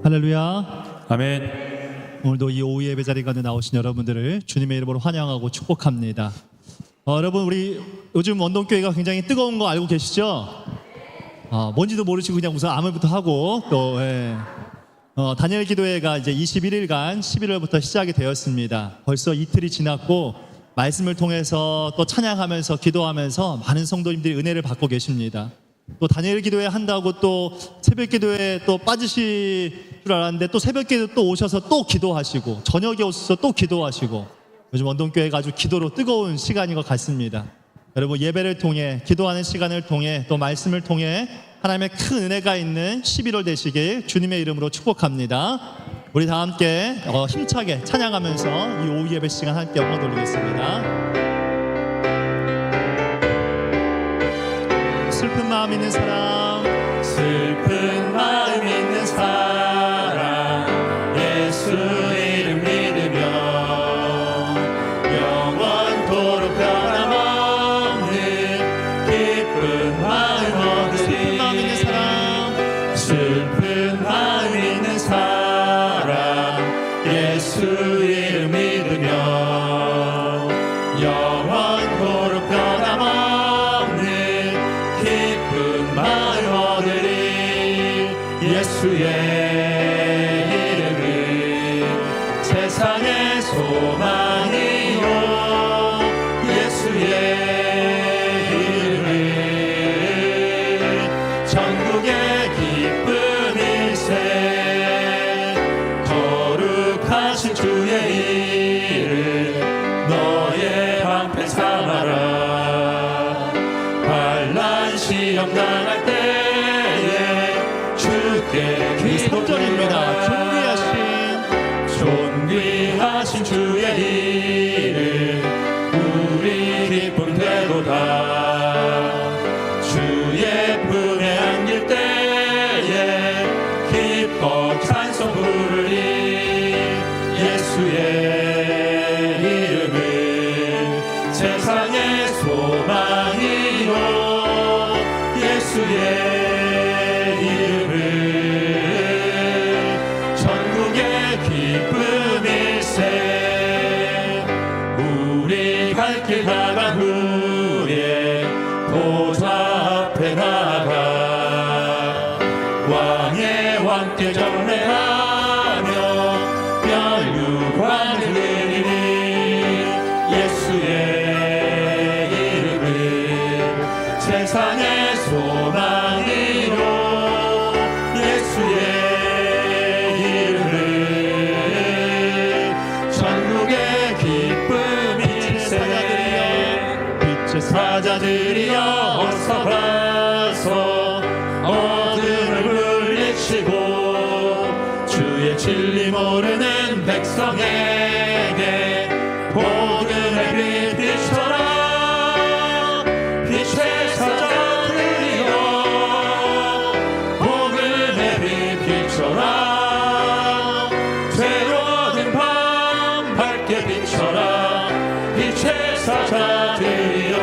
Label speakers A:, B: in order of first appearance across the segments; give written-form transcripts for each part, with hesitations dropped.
A: 할렐루야.
B: 아멘.
A: 오늘도 이 오후 예배 자리 가운데 나오신 여러분들을 주님의 이름으로 환영하고 축복합니다. 여러분, 우리 요즘 원동교회가 굉장히 뜨거운 거 알고 계시죠? 뭔지도 모르시고 그냥 우선 아멘부터 하고 또 다니엘 기도회가 이제 21일간 11월부터 시작이 되었습니다. 벌써 이틀이 지났고 말씀을 통해서 또 찬양하면서 기도하면서 많은 성도님들이 은혜를 받고 계십니다. 또 다니엘 기도회 한다고 또 새벽 기도회 또 빠지실 줄 알았는데 또 새벽 기도 또 오셔서 또 기도하시고 저녁에 오셔서 또 기도하시고 요즘 원동교회가 아주 기도로 뜨거운 시간인 것 같습니다. 여러분, 예배를 통해 기도하는 시간을 통해 또 말씀을 통해 하나님의 큰 은혜가 있는 11월 되시길 주님의 이름으로 축복합니다. 우리 다 함께 힘차게 찬양하면서 이 오후 예배 시간 함께 영광 돌리겠습니다. 슬픈 마음 있는 사람,
B: 슬픈 마음 있는 사람, 예수 이름 믿으며 영원토록 변함없는 기쁜 마음 얻으리.
A: 슬픈 마음 있는 사람,
B: 슬픈 마음 있는 사람, 예수 이름 믿으며 영원토록 변함없는 기쁜 마음 얻으리. 예수의 이름은 세상의 소망이요, 예수의 이름은 전국의 기쁜 일세. 거룩하신 주의 이름 너의 방패 삼아라. 환난 시험 당할 때에 주께
A: 기도드립니다.
B: 존귀하신 주의 이름 우리 기쁨 되도다. 주의 품에 안길 때에 기뻐 찬송 부르리. 예수의 이름은 세상의 소망이요, 예수의 이름은 전국의 기쁨일세. 우리 갈 길 나간 후에 보좌 앞에 나가 왕의 왕께 전례하며 멸류관을 드리니. 예수의 이름은 세상의 소망이요, 예수의 이름은 전국의 기쁨일세. 빛의 사자들이여 어서 와서 어둠을 물리치고 주의 진리 모르는 백성에게 복음의 빛 비춰라. 빛의 사자들이여 복음의 빛 비춰라. 괴로운 밤 밝게 비춰라. 빛의 사자들이여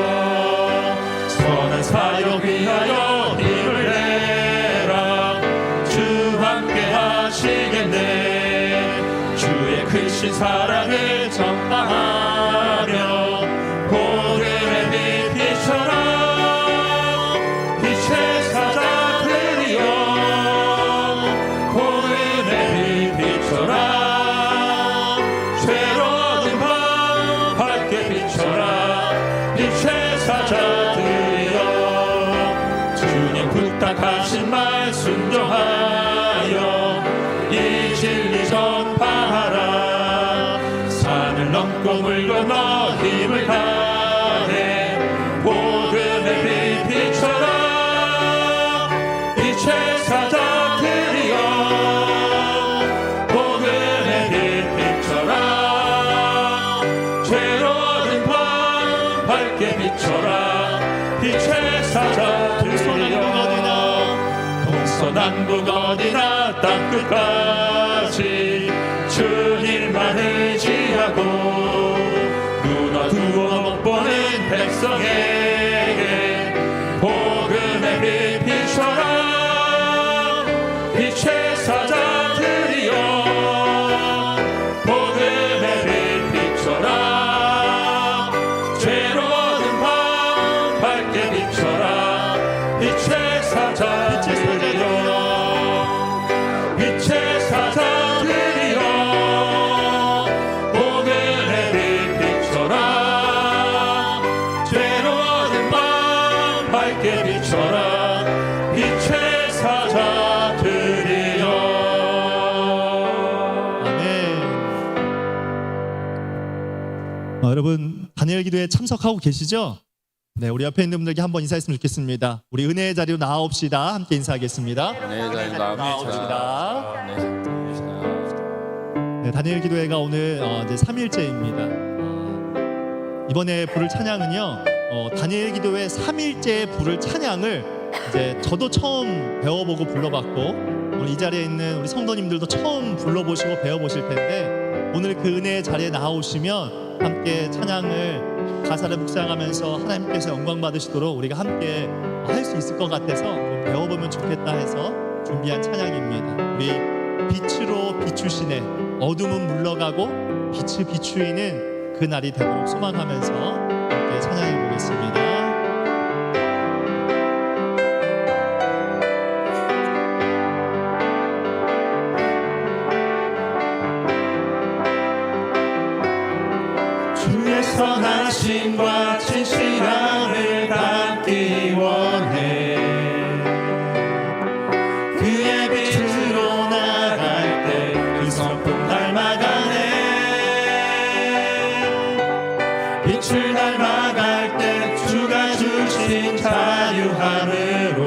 B: 선한 사역 위하여 힘을 내라. 주 함께 하시겠네. 주의 크신 사랑을 전파하며 복음의 빛 비춰라. 빛의 사자들이여 복음의 빛 비춰라. 괴로운 밤 밝게 비춰라. 빛의 사자들이여 주님 부탁하신 말 순종하여 이 진리 전파하라. 산을 넘고 물 건너 힘을 다해 복음의 빛 비춰라. 빛의 사자들이여 복음의 빛 비춰라. 괴로운 밤 밝게 비춰라. 빛의 사자들이여 동서남북 어디나 땅끝까지 주님만 의지하고 눈 어두워 못 보는 백성에게 복음의 빛 비춰라. 빛의 사자들 사자들이여 빛의 사자들이여 오늘의 빛 비춰라 괴로워진 밤 밝게 비춰라 빛의 사자들이여.
A: 아멘. 여러분 다니엘 기도에 참석하고 계시죠? 네, 우리 옆에 있는 분들께 한번 인사했으면 좋겠습니다. 우리 은혜의 자리로 나옵시다. 함께 인사하겠습니다.
C: 네, 잘
A: 나옵시다.
C: 네,
A: 네, 다니엘 기도회가 오늘 이제 3일째입니다. 이번에 부를 찬양은요, 다니엘 기도회 3일째 부를 찬양을 이제 저도 처음 배워보고 불러봤고, 오늘 이 자리에 있는 우리 성도님들도 처음 불러보시고 배워보실 텐데, 오늘 그 은혜의 자리에 나오시면 함께 찬양을 가사를 묵상하면서 하나님께서 영광 받으시도록 우리가 함께 할 수 있을 것 같아서 좀 배워보면 좋겠다 해서 준비한 찬양입니다. 우리 빛으로 비추시네 어둠은 물러가고 빛이 비추이는 그 날이 되도록 소망하면서 함께 찬양해 보겠습니다.
B: 주의 선하심과 진실함을 담기 원해 그의 빛으로 나갈 때 그 성품 닮아가네 빛을 닮아갈 때 주가 주신 자유함으로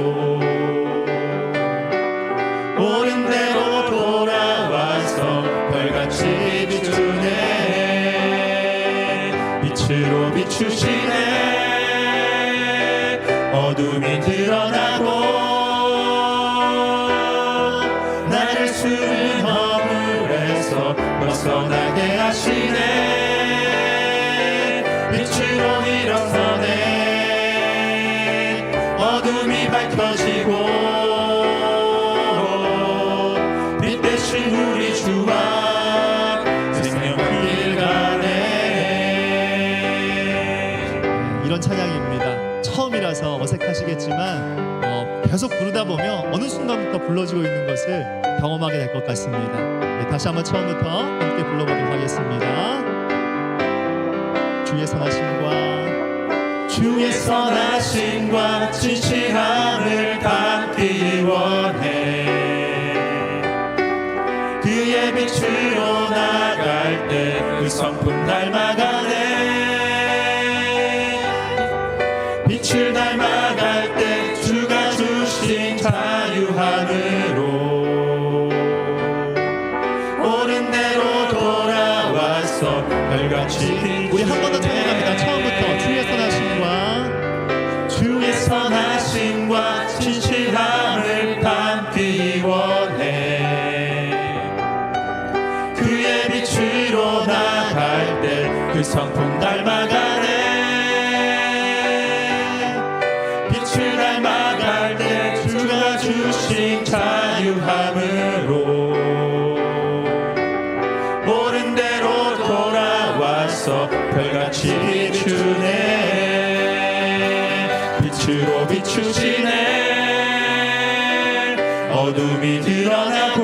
B: 옳은 대로 돌아와서 별같이 비추네 빛으로 비추시네 어둠이 드러나고 나를 숨은 허물에서 벗어나게 하시네 빛으로 일어서네 어둠이 밝혀지고 빛 대신 우리 주와 생명길 가네.
A: 이런 찬양입니다. 처음이라서 어색하시겠지만 계속 부르다 보면 어느 순간부터 불러지고 있는 것을 경험하게 될 것 같습니다. 네, 다시 한번 처음부터 함께 불러보도록 하겠습니다. 주의 선하심과
B: 진실함을 담기 원해 그의 빛으로 나갈 때 그 성품 닮아가네 빛을 닮아갈 때 주가 주신 자유함으로 옳은 대로 돌아와서 별같이
A: 우리 한 번 더 찬양합니다. 처음부터
B: 주의 선하심과 진실함을 담기 원해 그의 빛으로 나갈 때 그 성품 닮아가네 빛을 닮아갈 때 주가 주신 자유함으로 옳은 대로 돌아와서 별같이 비추네 빛으로 비추시네 어둠이 드러나고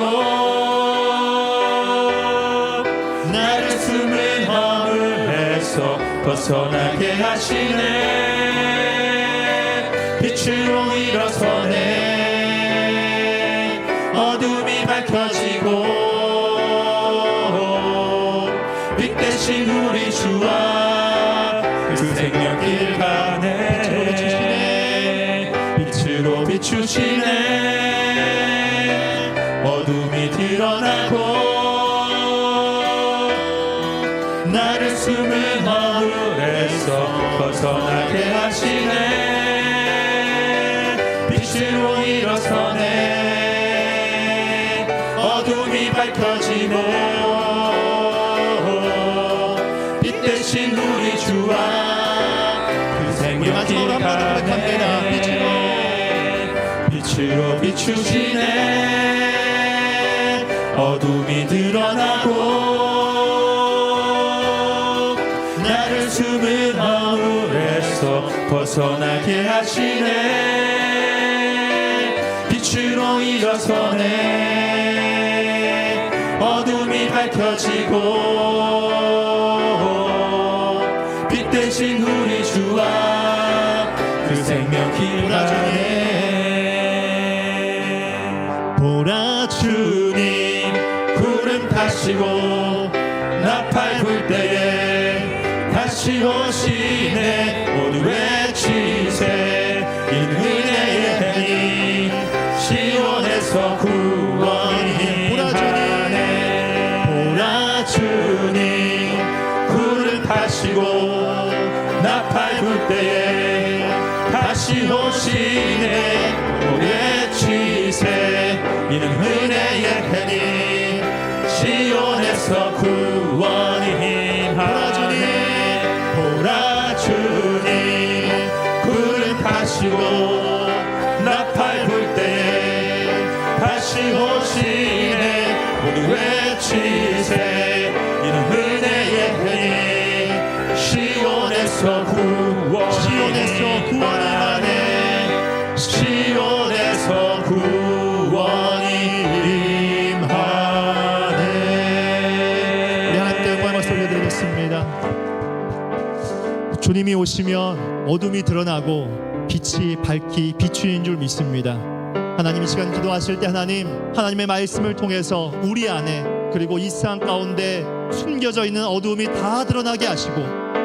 B: 나를 숨은 허물에서 벗어나게 하시네 빛으로 일어서네 어둠이 밝혀지고 빛 대신 우리 주와 그 생명길 가네 빛으로 비추시네 어둠이 드러나고 나를 숨은 허물에서 벗어나게 하시네 빛으로 일어서네 어둠이 밝혀지고 빛 대신 우리 주와 그 생명길 가네 빛으로 비추시네 어둠이 드러나고 나를 숨은 허물에서 벗어나게 하시네 빛으로 일어서네 어둠이 밝혀지고 빛 대신 우리 주와 그 생명 길가네
A: 보라
B: 주님 구름 타시고 나팔 불 때에 다시 오시네 모두 외치세 이는 은혜의 해니 시온에서 구원이 임하네 보라 주님 구름 타시고 나팔 불 때에 다시 오시네 모두 외치세 이는 은혜의 해니 시온에서 구원이 임하네 보라 주님 구름 타시고 나팔 불 때에 다시 오시네 모두 외치세 이는 은혜의 해니 시온에서 구원이 임하네 시온에서 구원이 임하네
A: 우리 하나님께 영광을 올려드리겠습니다. 주님이 오시면 어둠이 드러나고 빛이 밝히 비추는 줄 믿습니다. 하나님 이 시간 기도하실 때 하나님의 말씀을 통해서 우리 안에 그리고 이 세상 가운데 숨겨져 있는 어두움이 다 드러나게 하시고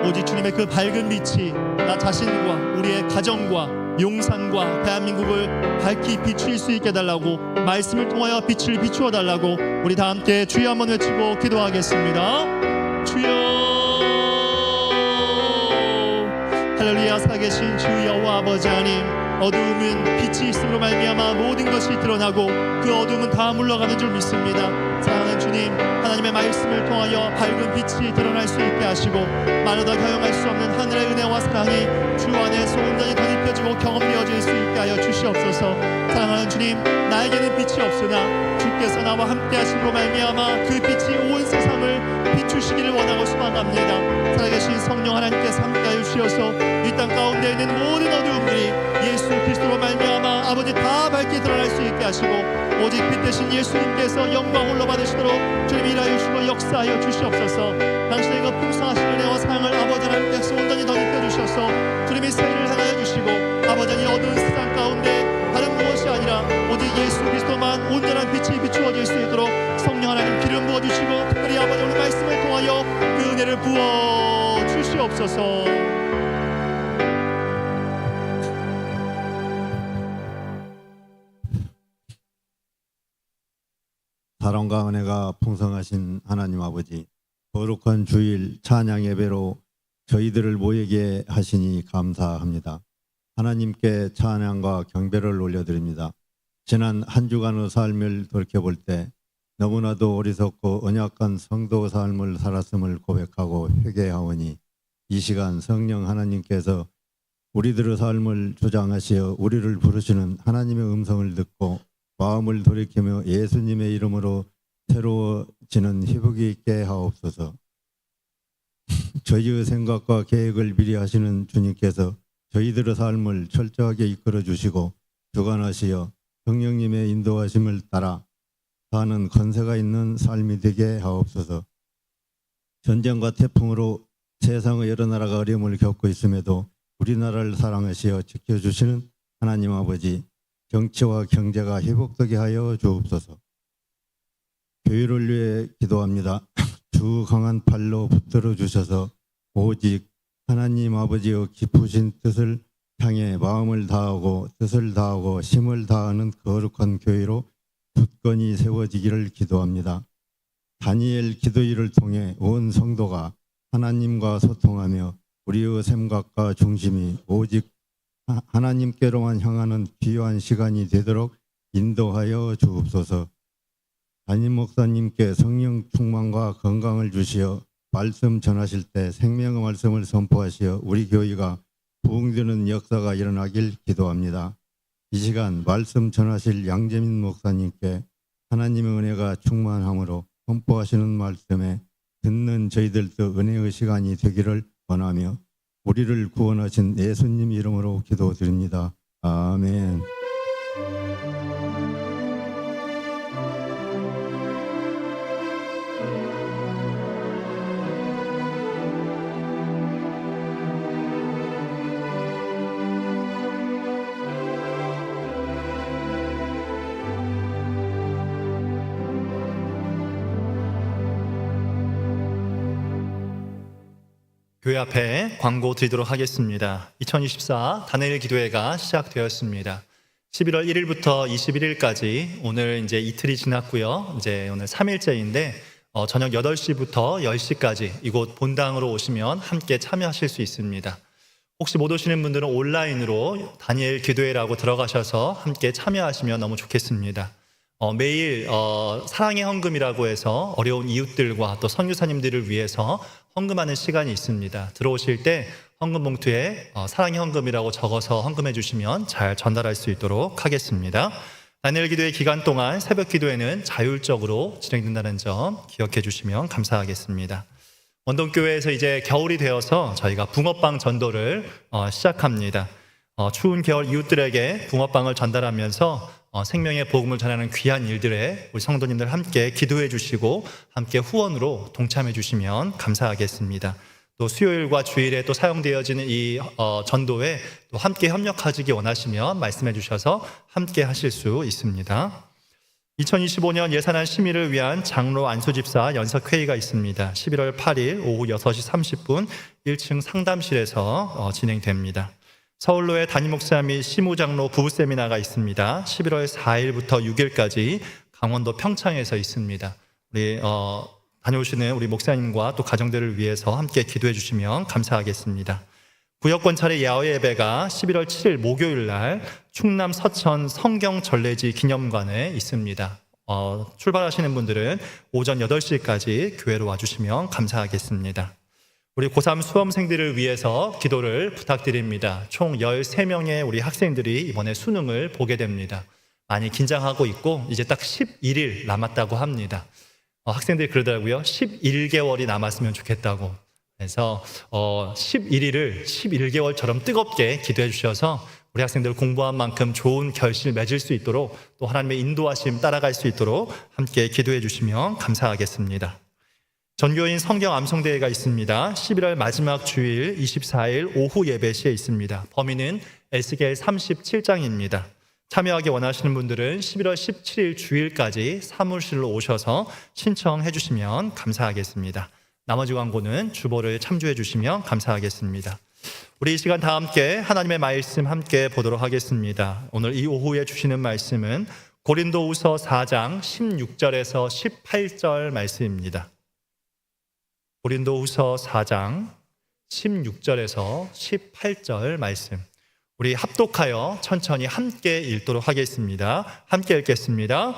A: 오직 주님의 그 밝은 빛이 나 자신과 우리의 가정과 용산과 대한민국을 밝히 비출 수 있게 해달라고 말씀을 통하여 빛을 비추어 달라고 우리 다 함께 주여 한번 외치고 기도하겠습니다. 주여 할렐루야. 살아계신 주 여호와 아버지 하나님 어두움은 빛이 있음으로 말미암아 모든 것이 드러나고 그 어두움은 다 물러가는 줄 믿습니다. 사랑하는 주님 하나님의 말씀을 통하여 밝은 빛이 드러날 수 있게 하시고 말로도 경영할 수 없는 하늘의 은혜와 사랑이 주 안에서 온전히 덧입혀지고 경험되어질 수 있게 하여 주시옵소서. 사랑하는 주님 나에게는 빛이 없으나 주께서 나와 함께 하심으로 말미암아 그 빛이 온 세상을 비추시기를 원하고 소망합니다. 살아계신 성령 하나님께서 함께하여 주셔서 이 땅 가운데 있는 모든 어두움들이 예수 그리스도로 말미암아 아버지 다 밝게 드러날 수 있게 하시고 오직 빛 대신 예수님께서 영광 올라받으시도록 주님 일하여 주시고 역사하여 주시옵소서. 당신의 그 풍성하신 은혜와 사랑을 아버지 하나님께서 온전히 덧입혀 주셔서 주님의 세례를 행하여 주시고 아버지 이 어두운 세상 가운데 다른 무엇이 아니라 오직 예수 그리스도만 온전한 빛이 비추어질 수 있도록 성령 하나님 기름 부어주시고 특별히 아버지 오늘 말씀을 통하여 그 은혜를 부어 주시옵소서.
C: 사랑과 은혜가 풍성하신 하나님 아버지, 거룩한 주일 찬양 예배로 저희들을 모이게 하시니 감사합니다. 하나님께 찬양과 경배를 올려드립니다. 지난 한 주간의 삶을 돌이켜볼 때 너무나도 어리석고 언약한 성도 삶을 살았음을 고백하고 회개하오니 이 시간 성령 하나님께서 우리들의 삶을 주장하시어 우리를 부르시는 하나님의 음성을 듣고 마음을 돌이키며 예수님의 이름으로 새로워지는 회복이 있게 하옵소서. 저희의 생각과 계획을 미리 하시는 주님께서 저희들의 삶을 철저하게 이끌어 주시고 주관하시어 성령님의 인도하심을 따라 사는 권세가 있는 삶이 되게 하옵소서. 전쟁과 태풍으로 세상의 여러 나라가 어려움을 겪고 있음에도 우리나라를 사랑하시어 지켜주시는 하나님 아버지, 정치와 경제가 회복되게 하여 주옵소서. 교회를 위해 기도합니다. 주 강한 팔로 붙들어 주셔서 오직 하나님 아버지의 깊으신 뜻을 향해 마음을 다하고 뜻을 다하고 힘을 다하는 거룩한 교회로 굳건히 세워지기를 기도합니다. 다니엘 기도일을 통해 온 성도가 하나님과 소통하며 우리의 생각과 중심이 오직 하나님께로만 향하는 귀한 시간이 되도록 인도하여 주옵소서. 담임 목사님께 성령 충만과 건강을 주시어 말씀 전하실 때 생명의 말씀을 선포하시어 우리 교회가 부흥되는 역사가 일어나길 기도합니다. 이 시간 말씀 전하실 양재민 목사님께 하나님의 은혜가 충만함으로 선포하시는 말씀에 듣는 저희들도 은혜의 시간이 되기를 원하며 우리를 구원하신 예수님 이름으로 기도드립니다. 아멘.
A: 교회 앞에 광고 드리도록 하겠습니다. 2024 다니엘 기도회가 시작되었습니다. 11월 1일부터 21일까지 오늘 이제 이틀이 지났고요. 이제 오늘 3일째인데 저녁 8시부터 10시까지 이곳 본당으로 오시면 함께 참여하실 수 있습니다. 혹시 못 오시는 분들은 온라인으로 다니엘 기도회라고 들어가셔서 함께 참여하시면 너무 좋겠습니다. 매일 사랑의 헌금이라고 해서 어려운 이웃들과 또 선교사님들을 위해서 헌금하는 시간이 있습니다. 들어오실 때 헌금 봉투에 사랑의 헌금이라고 적어서 헌금해 주시면 잘 전달할 수 있도록 하겠습니다. 다니엘 기도회 기간 동안 새벽 기도회는 자율적으로 진행된다는 점 기억해 주시면 감사하겠습니다. 원동교회에서 이제 겨울이 되어서 저희가 붕어빵 전도를 시작합니다. 추운 겨울 이웃들에게 붕어빵을 전달하면서 생명의 복음을 전하는 귀한 일들에 우리 성도님들 함께 기도해 주시고 함께 후원으로 동참해 주시면 감사하겠습니다. 또 수요일과 주일에 또 사용되어지는 이 전도에 또 함께 협력하시기 원하시면 말씀해 주셔서 함께 하실 수 있습니다. 2025년 예산안 심의를 위한 장로 안수집사 연석회의가 있습니다. 11월 8일 오후 6시 30분 1층 상담실에서 진행됩니다. 서울로의 담임 목사 및 시무장로 부부 세미나가 있습니다. 11월 4일부터 6일까지 강원도 평창에서 있습니다. 우리 다녀오시는 우리 목사님과 또 가정들을 위해서 함께 기도해 주시면 감사하겠습니다. 구역권 차례 야외 예배가 11월 7일 목요일 날 충남 서천 성경전례지 기념관에 있습니다. 출발하시는 분들은 오전 8시까지 교회로 와주시면 감사하겠습니다. 우리 고3 수험생들을 위해서 기도를 부탁드립니다. 총 13명의 우리 학생들이 이번에 수능을 보게 됩니다. 많이 긴장하고 있고 이제 딱 11일 남았다고 합니다. 학생들이 그러더라고요. 11개월이 남았으면 좋겠다고. 그래서 11일을 11개월처럼 뜨겁게 기도해 주셔서 우리 학생들 공부한 만큼 좋은 결실 맺을 수 있도록 또 하나님의 인도하심 따라갈 수 있도록 함께 기도해 주시면 감사하겠습니다. 전교인 성경 암송대회가 있습니다. 11월 마지막 주일 24일 오후 예배 시에 있습니다. 범위는 에스겔 37장입니다. 참여하기 원하시는 분들은 11월 17일 주일까지 사무실로 오셔서 신청해 주시면 감사하겠습니다. 나머지 광고는 주보를 참조해 주시면 감사하겠습니다. 우리 이 시간 다 함께 하나님의 말씀 함께 보도록 하겠습니다. 오늘 이 오후에 주시는 말씀은 고린도후서 4장 16절에서 18절 말씀입니다. 고린도후서 4장 16절에서 18절 말씀. 우리 합독하여 천천히 함께 읽도록 하겠습니다. 함께 읽겠습니다.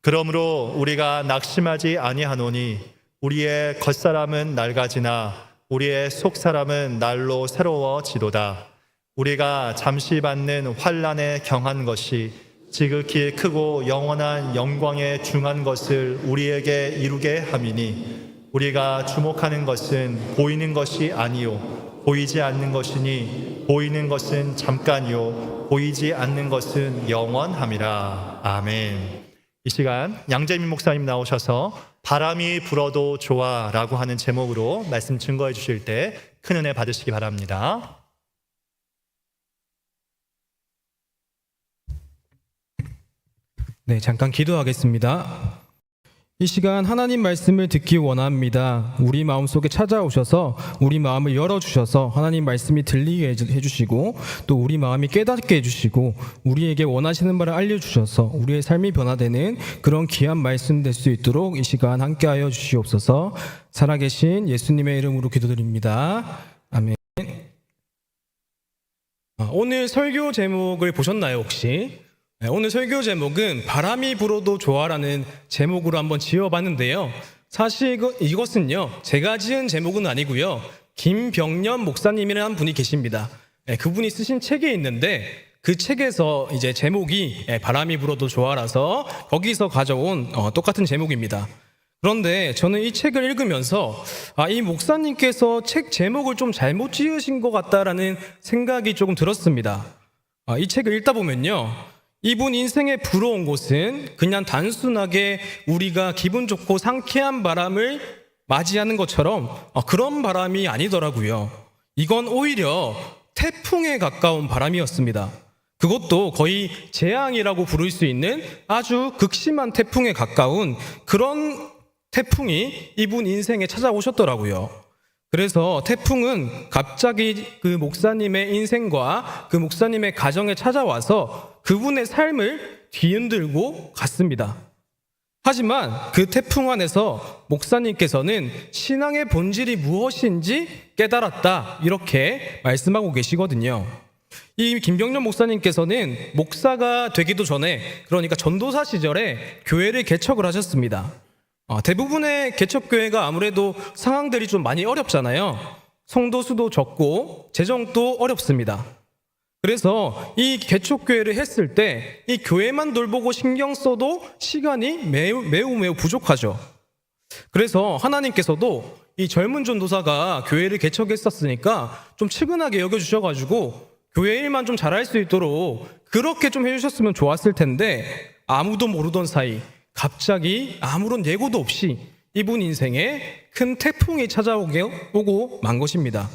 A: 그러므로 우리가 낙심하지 아니하노니 우리의 겉사람은 낡아지나 우리의 속사람은 날로 새로워지도다. 우리가 잠시 받는 환난에 경한 것이 지극히 크고 영원한 영광에 중한 것을 우리에게 이루게 함이니 우리가 주목하는 것은 보이는 것이 아니요 보이지 않는 것이니 보이는 것은 잠깐이요 보이지 않는 것은 영원함이라. 아멘. 이 시간 양재민 목사님 나오셔서 바람이 불어도 좋아라고 하는 제목으로 말씀 증거해 주실 때 큰 은혜 받으시기 바랍니다.
D: 네, 잠깐 기도하겠습니다. 이 시간 하나님 말씀을 듣기 원합니다. 우리 마음속에 찾아오셔서 우리 마음을 열어주셔서 하나님 말씀이 들리게 해주시고 또 우리 마음이 깨닫게 해주시고 우리에게 원하시는 바를 알려주셔서 우리의 삶이 변화되는 그런 귀한 말씀 될 수 있도록 이 시간 함께하여 주시옵소서. 살아계신 예수님의 이름으로 기도드립니다. 아멘. 오늘 설교 제목을 보셨나요 혹시? 오늘 설교 제목은 바람이 불어도 좋아라는 제목으로 한번 지어봤는데요. 사실 이것은요 제가 지은 제목은 아니고요. 김병년 목사님이라는 분이 계십니다. 그분이 쓰신 책에 있는데 그 책에서 이제 제목이 바람이 불어도 좋아라서 거기서 가져온 똑같은 제목입니다. 그런데 저는 이 책을 읽으면서 이 목사님께서 책 제목을 좀 잘못 지으신 것 같다라는 생각이 조금 들었습니다. 이 책을 읽다 보면요 이분 인생에 불어온 것은 그냥 단순하게 우리가 기분 좋고 상쾌한 바람을 맞이하는 것처럼 그런 바람이 아니더라고요. 이건 오히려 태풍에 가까운 바람이었습니다. 그것도 거의 재앙이라고 부를 수 있는 아주 극심한 태풍에 가까운 그런 태풍이 이분 인생에 찾아오셨더라고요. 그래서 태풍은 갑자기 그 목사님의 인생과 그 목사님의 가정에 찾아와서 그분의 삶을 뒤흔들고 갔습니다. 하지만 그 태풍 안에서 목사님께서는 신앙의 본질이 무엇인지 깨달았다, 이렇게 말씀하고 계시거든요. 이 김병년 목사님께서는 목사가 되기도 전에, 그러니까 전도사 시절에 교회를 개척을 하셨습니다. 대부분의 개척교회가 아무래도 상황들이 좀 많이 어렵잖아요. 성도 수도 적고 재정도 어렵습니다. 그래서 이 개척교회를 했을 때 이 교회만 돌보고 신경 써도 시간이 매우 부족하죠. 그래서 하나님께서도 이 젊은 전도사가 교회를 개척했었으니까 좀 측은하게 여겨주셔가지고 교회 일만 좀 잘할 수 있도록 그렇게 좀 해주셨으면 좋았을 텐데, 아무도 모르던 사이 갑자기 아무런 예고도 없이 이분 인생에 큰 태풍이 찾아오고 만 것입니다.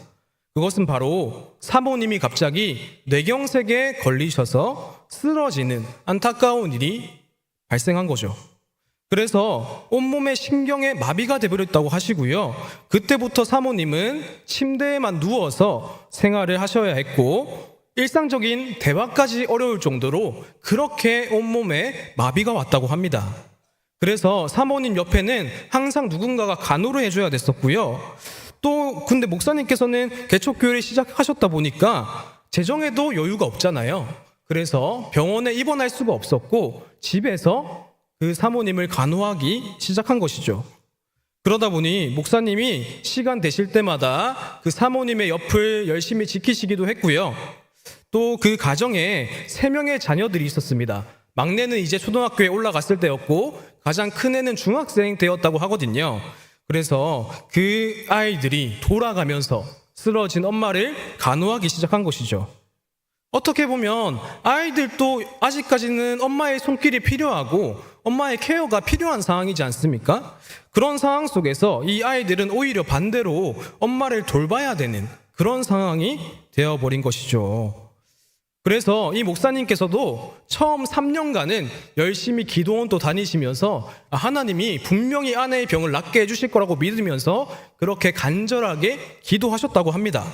D: 그것은 바로 사모님이 갑자기 뇌경색에 걸리셔서 쓰러지는 안타까운 일이 발생한 거죠. 그래서 온몸에 신경에 마비가 되버렸다고 하시고요. 그때부터 사모님은 침대에만 누워서 생활을 하셔야 했고, 일상적인 대화까지 어려울 정도로 그렇게 온몸에 마비가 왔다고 합니다. 그래서 사모님 옆에는 항상 누군가가 간호를 해줘야 됐었고요. 또 근데 목사님께서는 개척교회를 시작하셨다 보니까 재정에도 여유가 없잖아요. 그래서 병원에 입원할 수가 없었고 집에서 그 사모님을 간호하기 시작한 것이죠. 그러다 보니 목사님이 시간 되실 때마다 그 사모님의 옆을 열심히 지키시기도 했고요. 또 그 가정에 3명의 자녀들이 있었습니다. 막내는 이제 초등학교에 올라갔을 때였고 가장 큰 애는 중학생 때였다고 하거든요. 그래서 그 아이들이 돌아가면서 쓰러진 엄마를 간호하기 시작한 것이죠. 어떻게 보면 아이들도 아직까지는 엄마의 손길이 필요하고 엄마의 케어가 필요한 상황이지 않습니까? 그런 상황 속에서 이 아이들은 오히려 반대로 엄마를 돌봐야 되는 그런 상황이 되어버린 것이죠. 그래서 이 목사님께서도 처음 3년간은 열심히 기도원도 다니시면서 하나님이 분명히 아내의 병을 낫게 해주실 거라고 믿으면서 그렇게 간절하게 기도하셨다고 합니다.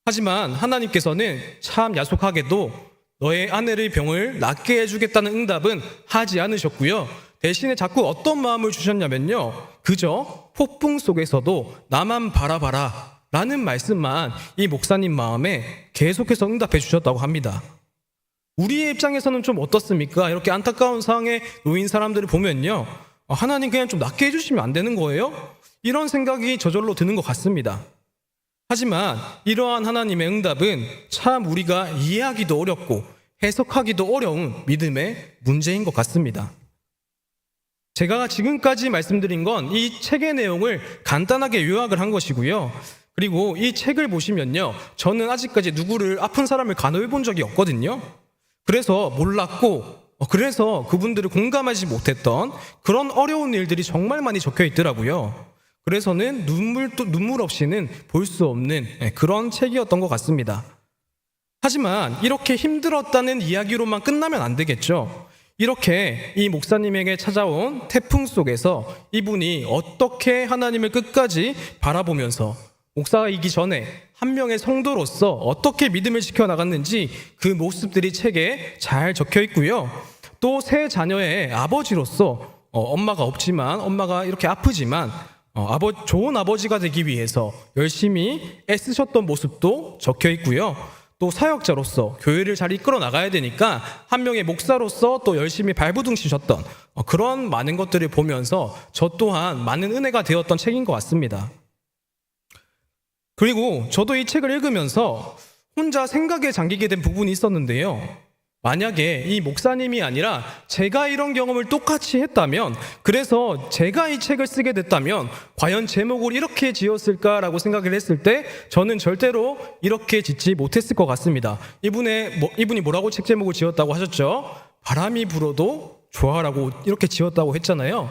D: 하지만 하나님께서는 참 야속하게도 너의 아내의 병을 낫게 해주겠다는 응답은 하지 않으셨고요. 대신에 자꾸 어떤 마음을 주셨냐면요, 그저 폭풍 속에서도 나만 바라봐라 라는 말씀만 이 목사님 마음에 계속해서 응답해 주셨다고 합니다. 우리의 입장에서는 좀 어떻습니까? 이렇게 안타까운 상황에 놓인 사람들을 보면요, 하나님 그냥 좀 낫게 해주시면 안 되는 거예요? 이런 생각이 저절로 드는 것 같습니다. 하지만 이러한 하나님의 응답은 참 우리가 이해하기도 어렵고 해석하기도 어려운 믿음의 문제인 것 같습니다. 제가 지금까지 말씀드린 건 이 책의 내용을 간단하게 요약을 한 것이고요. 그리고 이 책을 보시면요, 저는 아직까지 누구를 아픈 사람을 간호해 본 적이 없거든요. 그래서 몰랐고, 그래서 그분들을 공감하지 못했던 그런 어려운 일들이 정말 많이 적혀 있더라고요. 그래서는 눈물 없이는 볼 수 없는 그런 책이었던 것 같습니다. 하지만 이렇게 힘들었다는 이야기로만 끝나면 안 되겠죠. 이렇게 이 목사님에게 찾아온 태풍 속에서 이분이 어떻게 하나님을 끝까지 바라보면서 목사이기 전에 한 명의 성도로서 어떻게 믿음을 지켜나갔는지 그 모습들이 책에 잘 적혀 있고요. 또 세 자녀의 아버지로서 엄마가 없지만, 엄마가 이렇게 아프지만 좋은 아버지가 되기 위해서 열심히 애쓰셨던 모습도 적혀 있고요. 또 사역자로서 교회를 잘 이끌어 나가야 되니까 한 명의 목사로서 또 열심히 발부둥치셨던 그런 많은 것들을 보면서 저 또한 많은 은혜가 되었던 책인 것 같습니다. 그리고 저도 이 책을 읽으면서 혼자 생각에 잠기게 된 부분이 있었는데요. 만약에 이 목사님이 아니라 제가 이런 경험을 똑같이 했다면, 그래서 제가 이 책을 쓰게 됐다면 과연 제목을 이렇게 지었을까라고 생각을 했을 때 저는 절대로 이렇게 짓지 못했을 것 같습니다. 이분이 뭐라고 책 제목을 지었다고 하셨죠? 바람이 불어도 좋아라고 이렇게 지었다고 했잖아요.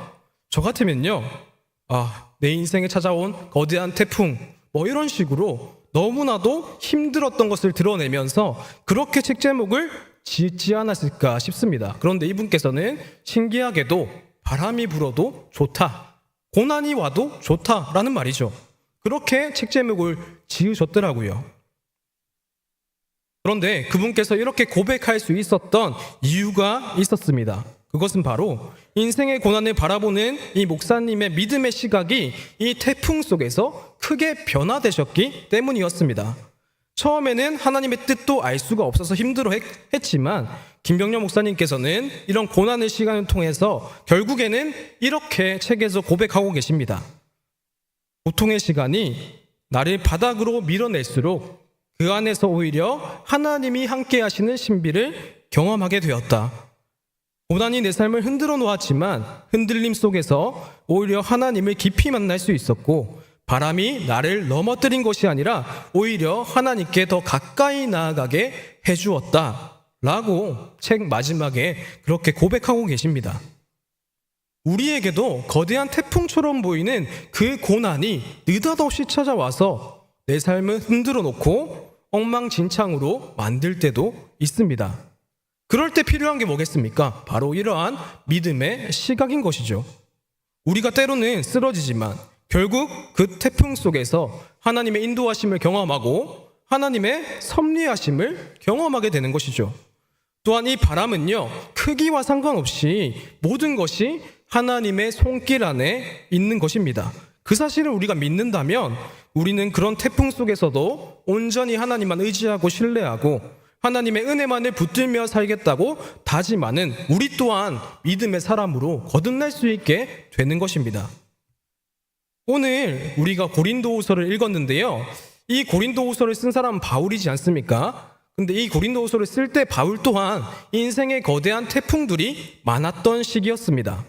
D: 저 같으면요, 내 인생에 찾아온 거대한 태풍 이런 식으로 너무나도 힘들었던 것을 드러내면서 그렇게 책 제목을 짓지 않았을까 싶습니다. 그런데 이분께서는 신기하게도 바람이 불어도 좋다, 고난이 와도 좋다라는 말이죠. 그렇게 책 제목을 지으셨더라고요. 그런데 그분께서 이렇게 고백할 수 있었던 이유가 있었습니다. 그것은 바로 인생의 고난을 바라보는 이 목사님의 믿음의 시각이 이 태풍 속에서 크게 변화되셨기 때문이었습니다. 처음에는 하나님의 뜻도 알 수가 없어서 힘들어했지만 김병렬 목사님께서는 이런 고난의 시간을 통해서 결국에는 이렇게 책에서 고백하고 계십니다. 고통의 시간이 나를 바닥으로 밀어낼수록 그 안에서 오히려 하나님이 함께 하시는 신비를 경험하게 되었다. 고난이 내 삶을 흔들어 놓았지만 흔들림 속에서 오히려 하나님을 깊이 만날 수 있었고 바람이 나를 넘어뜨린 것이 아니라 오히려 하나님께 더 가까이 나아가게 해주었다 라고 책 마지막에 그렇게 고백하고 계십니다. 우리에게도 거대한 태풍처럼 보이는 그 고난이 느닷없이 찾아와서 내 삶을 흔들어 놓고 엉망진창으로 만들 때도 있습니다. 그럴 때 필요한 게 뭐겠습니까? 바로 이러한 믿음의 시각인 것이죠. 우리가 때로는 쓰러지지만 결국 그 태풍 속에서 하나님의 인도하심을 경험하고 하나님의 섭리하심을 경험하게 되는 것이죠. 또한 이 바람은요, 크기와 상관없이 모든 것이 하나님의 손길 안에 있는 것입니다. 그 사실을 우리가 믿는다면 우리는 그런 태풍 속에서도 온전히 하나님만 의지하고 신뢰하고 하나님의 은혜만을 붙들며 살겠다고 다짐하는 우리 또한 믿음의 사람으로 거듭날 수 있게 되는 것입니다. 오늘 우리가 고린도후서를 읽었는데요. 이 고린도후서를 쓴 사람은 바울이지 않습니까? 근데 이 고린도후서를 쓸 때 바울 또한 인생의 거대한 태풍들이 많았던 시기였습니다.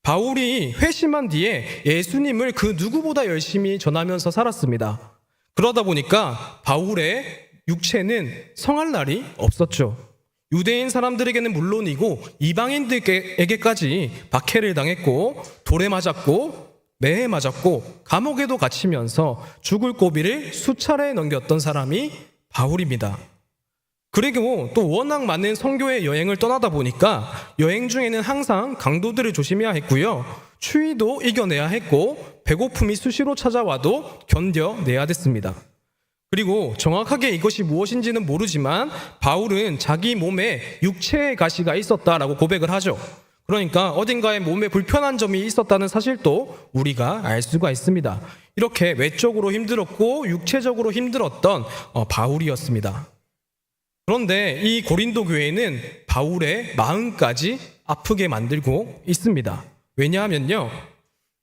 D: 바울이 회심한 뒤에 예수님을 그 누구보다 열심히 전하면서 살았습니다. 그러다 보니까 바울의 육체는 성할 날이 없었죠. 유대인 사람들에게는 물론이고 이방인들에게까지 박해를 당했고 돌에 맞았고 매에 맞았고 감옥에도 갇히면서 죽을 고비를 수차례 넘겼던 사람이 바울입니다. 그리고 또 워낙 많은 선교의 여행을 떠나다 보니까 여행 중에는 항상 강도들을 조심해야 했고요. 추위도 이겨내야 했고 배고픔이 수시로 찾아와도 견뎌내야 됐습니다. 그리고 정확하게 이것이 무엇인지는 모르지만 바울은 자기 몸에 육체의 가시가 있었다라고 고백을 하죠. 그러니까 어딘가에 몸에 불편한 점이 있었다는 사실도 우리가 알 수가 있습니다. 이렇게 외적으로 힘들었고 육체적으로 힘들었던 바울이었습니다. 그런데 이 고린도 교회는 바울의 마음까지 아프게 만들고 있습니다. 왜냐하면요,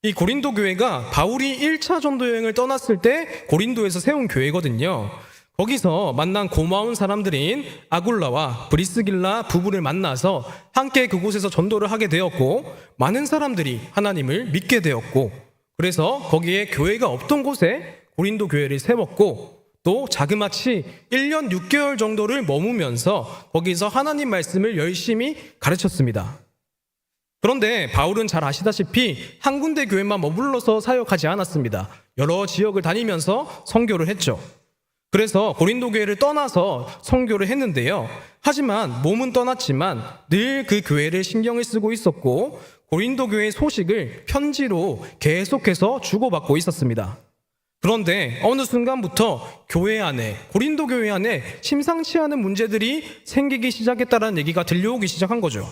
D: 이 고린도 교회가 바울이 1차 전도 여행을 떠났을 때 고린도에서 세운 교회거든요. 거기서 만난 고마운 사람들인 아굴라와 브리스길라 부부를 만나서 함께 그곳에서 전도를 하게 되었고 많은 사람들이 하나님을 믿게 되었고 그래서 거기에 교회가 없던 곳에 고린도 교회를 세웠고 또 자그마치 1년 6개월 정도를 머무면서 거기서 하나님 말씀을 열심히 가르쳤습니다. 그런데 바울은 잘 아시다시피 한 군데 교회만 머물러서 사역하지 않았습니다. 여러 지역을 다니면서 선교를 했죠. 그래서 고린도 교회를 떠나서 선교를 했는데요. 하지만 몸은 떠났지만 늘 그 교회를 신경을 쓰고 있었고 고린도 교회의 소식을 편지로 계속해서 주고받고 있었습니다. 그런데 어느 순간부터 교회 안에, 고린도 교회 안에 심상치 않은 문제들이 생기기 시작했다는 얘기가 들려오기 시작한 거죠.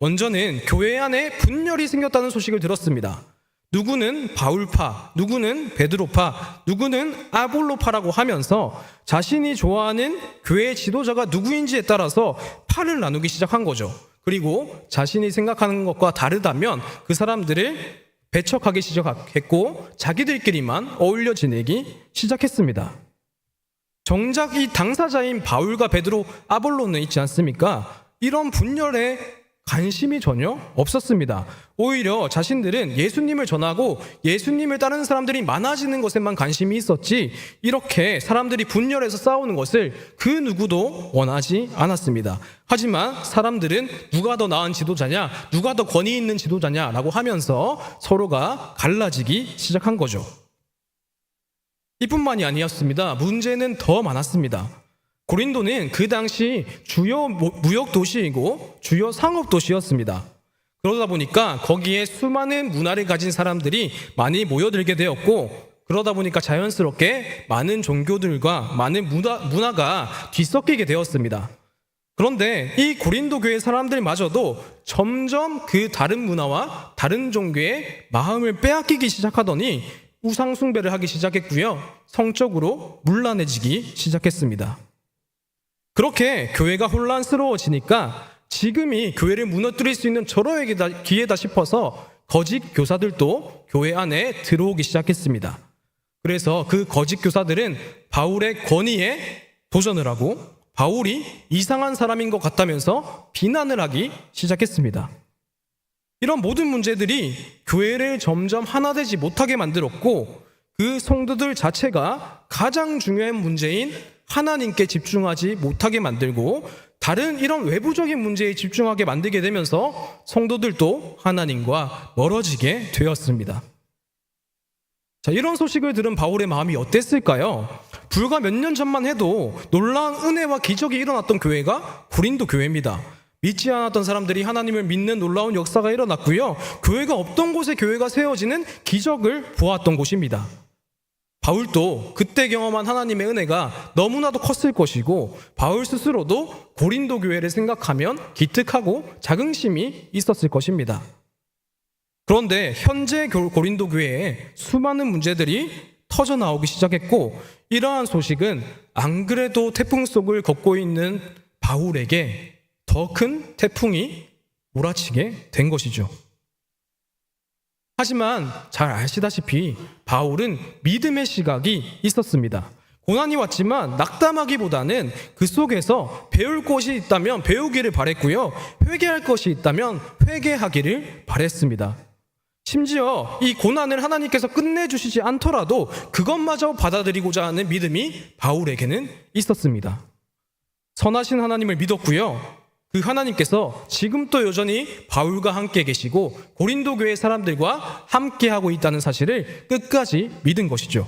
D: 먼저는 교회 안에 분열이 생겼다는 소식을 들었습니다. 누구는 바울파, 누구는 베드로파, 누구는 아볼로파라고 하면서 자신이 좋아하는 교회 지도자가 누구인지에 따라서 파를 나누기 시작한 거죠. 그리고 자신이 생각하는 것과 다르다면 그 사람들을 배척하기 시작했고 자기들끼리만 어울려 지내기 시작했습니다. 정작 이 당사자인 바울과 베드로, 아볼로는 있지 않습니까? 이런 분열에 관심이 전혀 없었습니다. 오히려 자신들은 예수님을 전하고 예수님을 따르는 사람들이 많아지는 것에만 관심이 있었지 이렇게 사람들이 분열해서 싸우는 것을 그 누구도 원하지 않았습니다. 하지만 사람들은 누가 더 나은 지도자냐, 누가 더 권위 있는 지도자냐라고 하면서 서로가 갈라지기 시작한 거죠. 이뿐만이 아니었습니다. 문제는 더 많았습니다. 고린도는 그 당시 주요 무역 도시이고 주요 상업 도시였습니다. 그러다 보니까 거기에 수많은 문화를 가진 사람들이 많이 모여들게 되었고 그러다 보니까 자연스럽게 많은 종교들과 많은 문화가 뒤섞이게 되었습니다. 그런데 이 고린도 교회 사람들마저도 점점 그 다른 문화와 다른 종교의 마음을 빼앗기기 시작하더니 우상 숭배를 하기 시작했고요. 성적으로 문란해지기 시작했습니다. 그렇게 교회가 혼란스러워지니까 지금이 교회를 무너뜨릴 수 있는 절호의 기회다 싶어서 거짓 교사들도 교회 안에 들어오기 시작했습니다. 그래서 그 거짓 교사들은 바울의 권위에 도전을 하고 바울이 이상한 사람인 것 같다면서 비난을 하기 시작했습니다. 이런 모든 문제들이 교회를 점점 하나 되지 못하게 만들었고 그 성도들 자체가 가장 중요한 문제인 하나님께 집중하지 못하게 만들고 다른 이런 외부적인 문제에 집중하게 만들게 되면서 성도들도 하나님과 멀어지게 되었습니다. 자, 이런 소식을 들은 바울의 마음이 어땠을까요? 불과 몇 년 전만 해도 놀라운 은혜와 기적이 일어났던 교회가 고린도 교회입니다. 믿지 않았던 사람들이 하나님을 믿는 놀라운 역사가 일어났고요. 교회가 없던 곳에 교회가 세워지는 기적을 보았던 곳입니다. 바울도 그때 경험한 하나님의 은혜가 너무나도 컸을 것이고 바울 스스로도 고린도 교회를 생각하면 기특하고 자긍심이 있었을 것입니다. 그런데 현재 고린도 교회에 수많은 문제들이 터져 나오기 시작했고 이러한 소식은 안 그래도 태풍 속을 걷고 있는 바울에게 더 큰 태풍이 몰아치게 된 것이죠. 하지만 잘 아시다시피 바울은 믿음의 시각이 있었습니다. 고난이 왔지만 낙담하기보다는 그 속에서 배울 것이 있다면 배우기를 바랬고요. 회개할 것이 있다면 회개하기를 바랬습니다. 심지어 이 고난을 하나님께서 끝내주시지 않더라도 그것마저 받아들이고자 하는 믿음이 바울에게는 있었습니다. 선하신 하나님을 믿었고요. 그 하나님께서 지금도 여전히 바울과 함께 계시고 고린도 교회 사람들과 함께하고 있다는 사실을 끝까지 믿은 것이죠.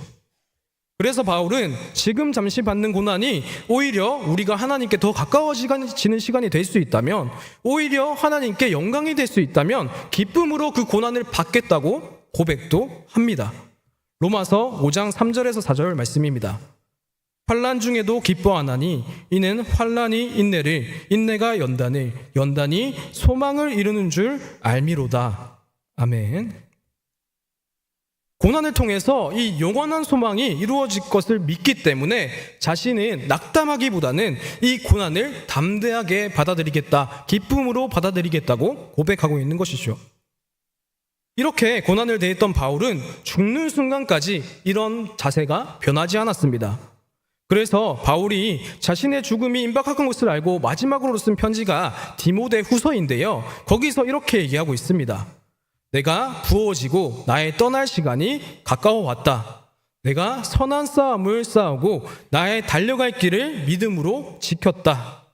D: 그래서 바울은 지금 잠시 받는 고난이 오히려 우리가 하나님께 더 가까워지는 시간이 될 수 있다면, 오히려 하나님께 영광이 될 수 있다면 기쁨으로 그 고난을 받겠다고 고백도 합니다. 로마서 5장 3절에서 4절 말씀입니다. 환난 중에도 기뻐하나니 이는 환난이 인내를, 인내가 연단을, 연단이 소망을 이루는 줄 알미로다. 아멘. 고난을 통해서 이 영원한 소망이 이루어질 것을 믿기 때문에 자신은 낙담하기보다는 이 고난을 담대하게 받아들이겠다, 기쁨으로 받아들이겠다고 고백하고 있는 것이죠. 이렇게 고난을 대했던 바울은 죽는 순간까지 이런 자세가 변하지 않았습니다. 그래서 바울이 자신의 죽음이 임박한 것을 알고 마지막으로 쓴 편지가 디모데 후서인데요. 거기서 이렇게 얘기하고 있습니다. 내가 부어지고 나의 떠날 시간이 가까워 왔다. 내가 선한 싸움을 싸우고 나의 달려갈 길을 믿음으로 지켰다.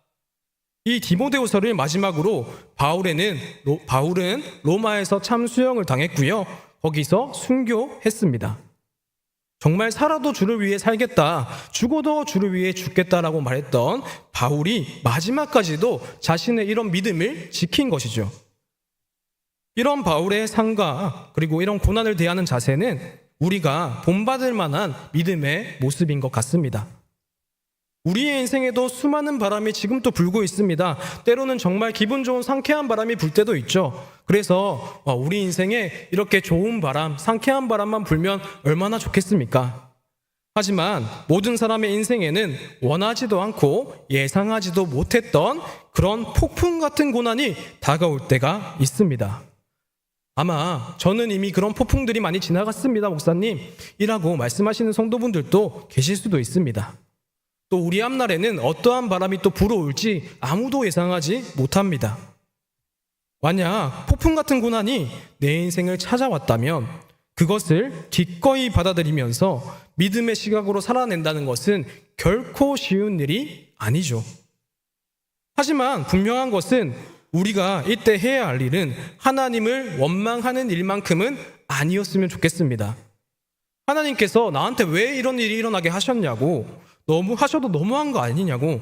D: 이 디모데후서를 마지막으로 바울은 로마에서 참수형을 당했고요. 거기서 순교했습니다. 정말 살아도 주를 위해 살겠다, 죽어도 주를 위해 죽겠다라고 말했던 바울이 마지막까지도 자신의 이런 믿음을 지킨 것이죠. 이런 바울의 삶과 그리고 이런 고난을 대하는 자세는 우리가 본받을 만한 믿음의 모습인 것 같습니다. 우리의 인생에도 수많은 바람이 지금도 불고 있습니다. 때로는 정말 기분 좋은 상쾌한 바람이 불 때도 있죠. 그래서 우리 인생에 이렇게 좋은 바람, 상쾌한 바람만 불면 얼마나 좋겠습니까? 하지만 모든 사람의 인생에는 원하지도 않고 예상하지도 못했던 그런 폭풍 같은 고난이 다가올 때가 있습니다. 아마 저는 이미 그런 폭풍들이 많이 지나갔습니다, 목사님 이라고 말씀하시는 성도분들도 계실 수도 있습니다. 또 우리 앞날에는 어떠한 바람이 또 불어올지 아무도 예상하지 못합니다. 만약 폭풍 같은 고난이 내 인생을 찾아왔다면 그것을 기꺼이 받아들이면서 믿음의 시각으로 살아낸다는 것은 결코 쉬운 일이 아니죠. 하지만 분명한 것은 우리가 이때 해야 할 일은 하나님을 원망하는 일만큼은 아니었으면 좋겠습니다. 하나님께서 나한테 왜 이런 일이 일어나게 하셨냐고, 하셔도 너무한 거 아니냐고,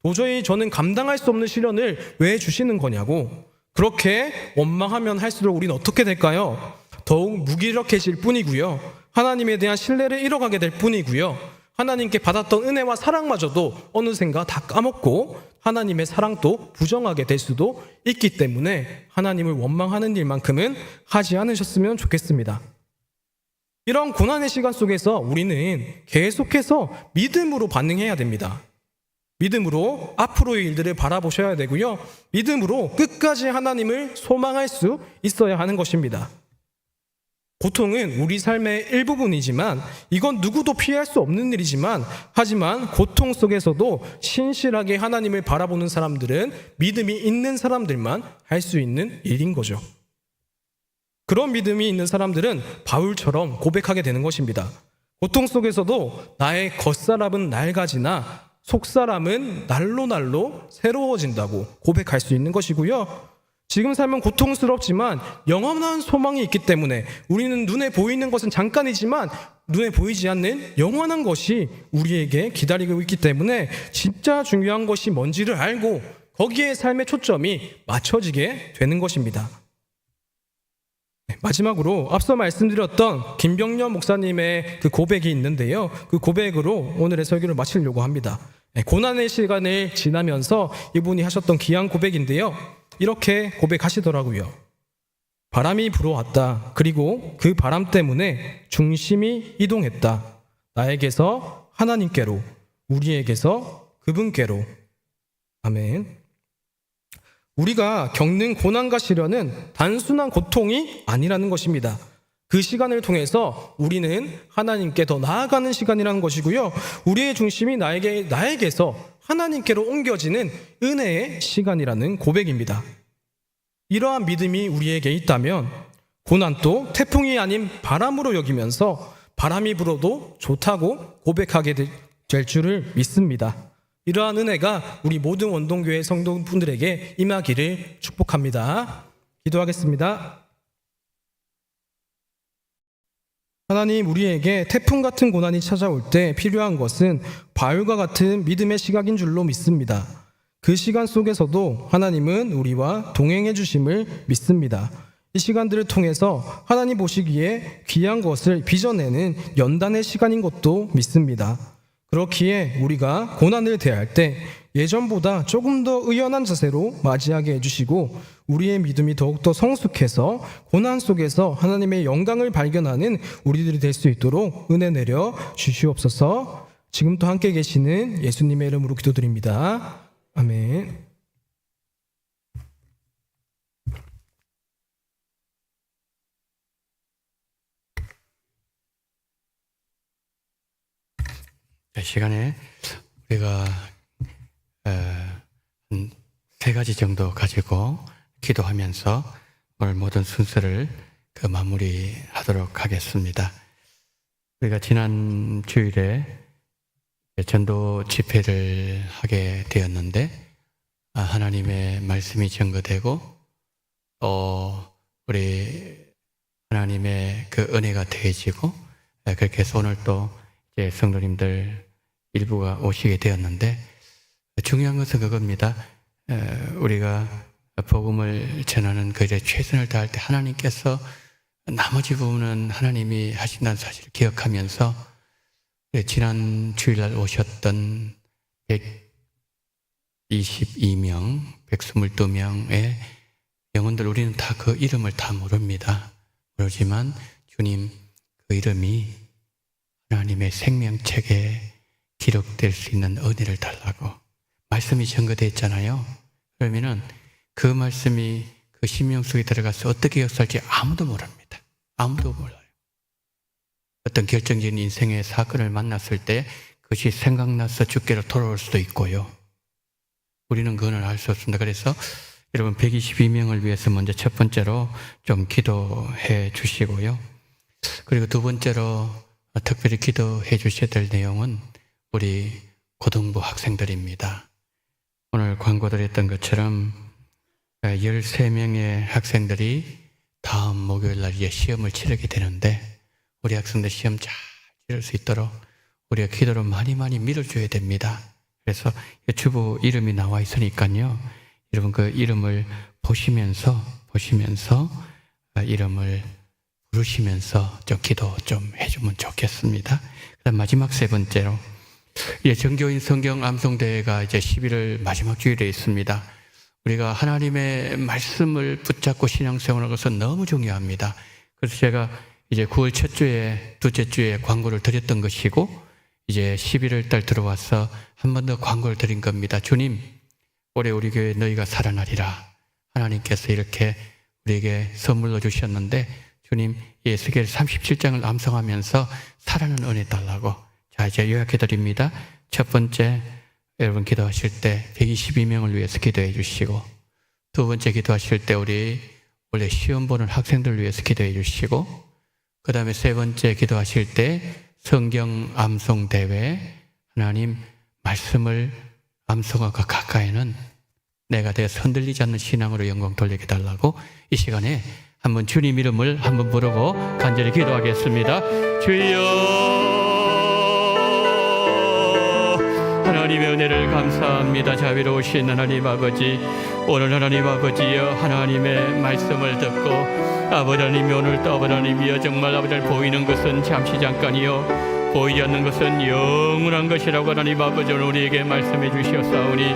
D: 도저히 저는 감당할 수 없는 시련을 왜 주시는 거냐고, 그렇게 원망하면 할수록 우리는 어떻게 될까요? 더욱 무기력해질 뿐이고요. 하나님에 대한 신뢰를 잃어가게 될 뿐이고요. 하나님께 받았던 은혜와 사랑마저도 어느샌가 다 까먹고 하나님의 사랑도 부정하게 될 수도 있기 때문에 하나님을 원망하는 일만큼은 하지 않으셨으면 좋겠습니다. 이런 고난의 시간 속에서 우리는 계속해서 믿음으로 반응해야 됩니다. 믿음으로 앞으로의 일들을 바라보셔야 되고요. 믿음으로 끝까지 하나님을 소망할 수 있어야 하는 것입니다. 고통은 우리 삶의 일부분이지만 이건 누구도 피할 수 없는 일이지만 하지만 고통 속에서도 신실하게 하나님을 바라보는 사람들은 믿음이 있는 사람들만 할 수 있는 일인 거죠. 그런 믿음이 있는 사람들은 바울처럼 고백하게 되는 것입니다. 고통 속에서도 나의 겉사람은 낡아지나 속사람은 날로 새로워진다고 고백할 수 있는 것이고요. 지금 삶은 고통스럽지만 영원한 소망이 있기 때문에 우리는 눈에 보이는 것은 잠깐이지만 눈에 보이지 않는 영원한 것이 우리에게 기다리고 있기 때문에 진짜 중요한 것이 뭔지를 알고 거기에 삶의 초점이 맞춰지게 되는 것입니다. 마지막으로 앞서 말씀드렸던 김병년 목사님의 그 고백이 있는데요. 그 고백으로 오늘의 설교를 마치려고 합니다. 고난의 시간을 지나면서 이분이 하셨던 귀한 고백인데요. 이렇게 고백하시더라고요. 바람이 불어왔다. 그리고 그 바람 때문에 중심이 이동했다. 나에게서 하나님께로, 우리에게서 그분께로. 아멘. 우리가 겪는 고난과 시련은 단순한 고통이 아니라는 것입니다. 그 시간을 통해서 우리는 하나님께 더 나아가는 시간이라는 것이고요. 우리의 중심이 나에게서 하나님께로 옮겨지는 은혜의 시간이라는 고백입니다. 이러한 믿음이 우리에게 있다면 고난도 태풍이 아닌 바람으로 여기면서 바람이 불어도 좋다고 고백하게 될 줄을 믿습니다. 이러한 은혜가 우리 모든 원동교회 성도분들에게 임하기를 축복합니다. 기도하겠습니다. 하나님, 우리에게 태풍 같은 고난이 찾아올 때 필요한 것은 바울과 같은 믿음의 시각인 줄로 믿습니다. 그 시간 속에서도 하나님은 우리와 동행해 주심을 믿습니다. 이 시간들을 통해서 하나님 보시기에 귀한 것을 빚어내는 연단의 시간인 것도 믿습니다. 그렇기에 우리가 고난을 대할 때 예전보다 조금 더 의연한 자세로 맞이하게 해주시고 우리의 믿음이 더욱더 성숙해서 고난 속에서 하나님의 영광을 발견하는 우리들이 될 수 있도록 은혜 내려 주시옵소서. 지금도 함께 계시는 예수님의 이름으로 기도드립니다. 아멘.
E: 이 시간에 우리가 세 가지 정도 가지고 기도하면서 오늘 모든 순서를 마무리하도록 하겠습니다. 우리가 지난 주일에 전도 집회를 하게 되었는데 하나님의 말씀이 증거되고 또 우리 하나님의 그 은혜가 더해지고 그렇게 해서 오늘 또 이제 성도님들 일부가 오시게 되었는데 중요한 것은 그겁니다. 우리가 복음을 전하는 그 일에 최선을 다할 때 하나님께서 나머지 부분은 하나님이 하신다는 사실을 기억하면서 지난 주일날 오셨던 122명, 122명의 영혼들 우리는 다 그 이름을 다 모릅니다. 모르지만 주님 그 이름이 하나님의 생명책에 기록될 수 있는 은혜를 달라고 말씀이 증거되어 있잖아요. 그러면은 그 말씀이 그 심령 속에 들어가서 어떻게 역사할지 아무도 모릅니다. 아무도 몰라요. 어떤 결정적인 인생의 사건을 만났을 때 그것이 생각나서 주께로 돌아올 수도 있고요. 우리는 그건 알 수 없습니다. 그래서 여러분 122명을 위해서 먼저 첫 번째로 좀 기도해 주시고요. 그리고 두 번째로 특별히 기도해 주셔야 될 내용은 우리 고등부 학생들입니다. 오늘 광고드렸던 것처럼 13명의 학생들이 다음 목요일 날 시험을 치르게 되는데 우리 학생들 시험 잘 치를 수 있도록 우리가 기도로 많이 밀어줘야 됩니다. 그래서 주부 이름이 나와 있으니까요. 여러분 그 이름을 보시면서 이름을 부르시면서 좀 기도 좀 해주면 좋겠습니다. 그다음 마지막 세 번째로 정교인 성경 암송대회가 이제 11월 마지막 주일에 있습니다. 우리가 하나님의 말씀을 붙잡고 신앙생활하는 것은 너무 중요합니다. 그래서 제가 이제 9월 첫 주에 둘째 주에 광고를 드렸던 것이고 이제 11월 달 들어와서 한 번 더 광고를 드린 겁니다. 주님, 올해 우리 교회 너희가 살아나리라. 하나님께서 이렇게 우리에게 선물로 주셨는데 주님 에스겔 37장을 암송하면서 살아나는 은혜 달라고. 자, 이제 요약해 드립니다. 첫 번째, 여러분 기도하실 때 122명을 위해서 기도해 주시고, 두 번째 기도하실 때 우리 원래 시험 보는 학생들을 위해서 기도해 주시고, 그 다음에 세 번째 기도하실 때 성경 암송 대회, 하나님 말씀을 암송하고 가까이는 내가 되어서 흔들리지 않는 신앙으로 영광 돌리게 달라고. 이 시간에 한번 주님 이름을 한번 부르고 간절히 기도하겠습니다. 주여, 하나님의 은혜를 감사합니다. 자비로우신 하나님 아버지, 오늘 하나님 아버지여 하나님의 말씀을 듣고 아버지 하나님이 오늘 또 아버지 하나님이여 정말 아버지 보이는 것은 잠시 잠깐이요 보이지 않는 것은 영원한 것이라고 하나님 아버지 오늘 우리에게 말씀해 주시었사오니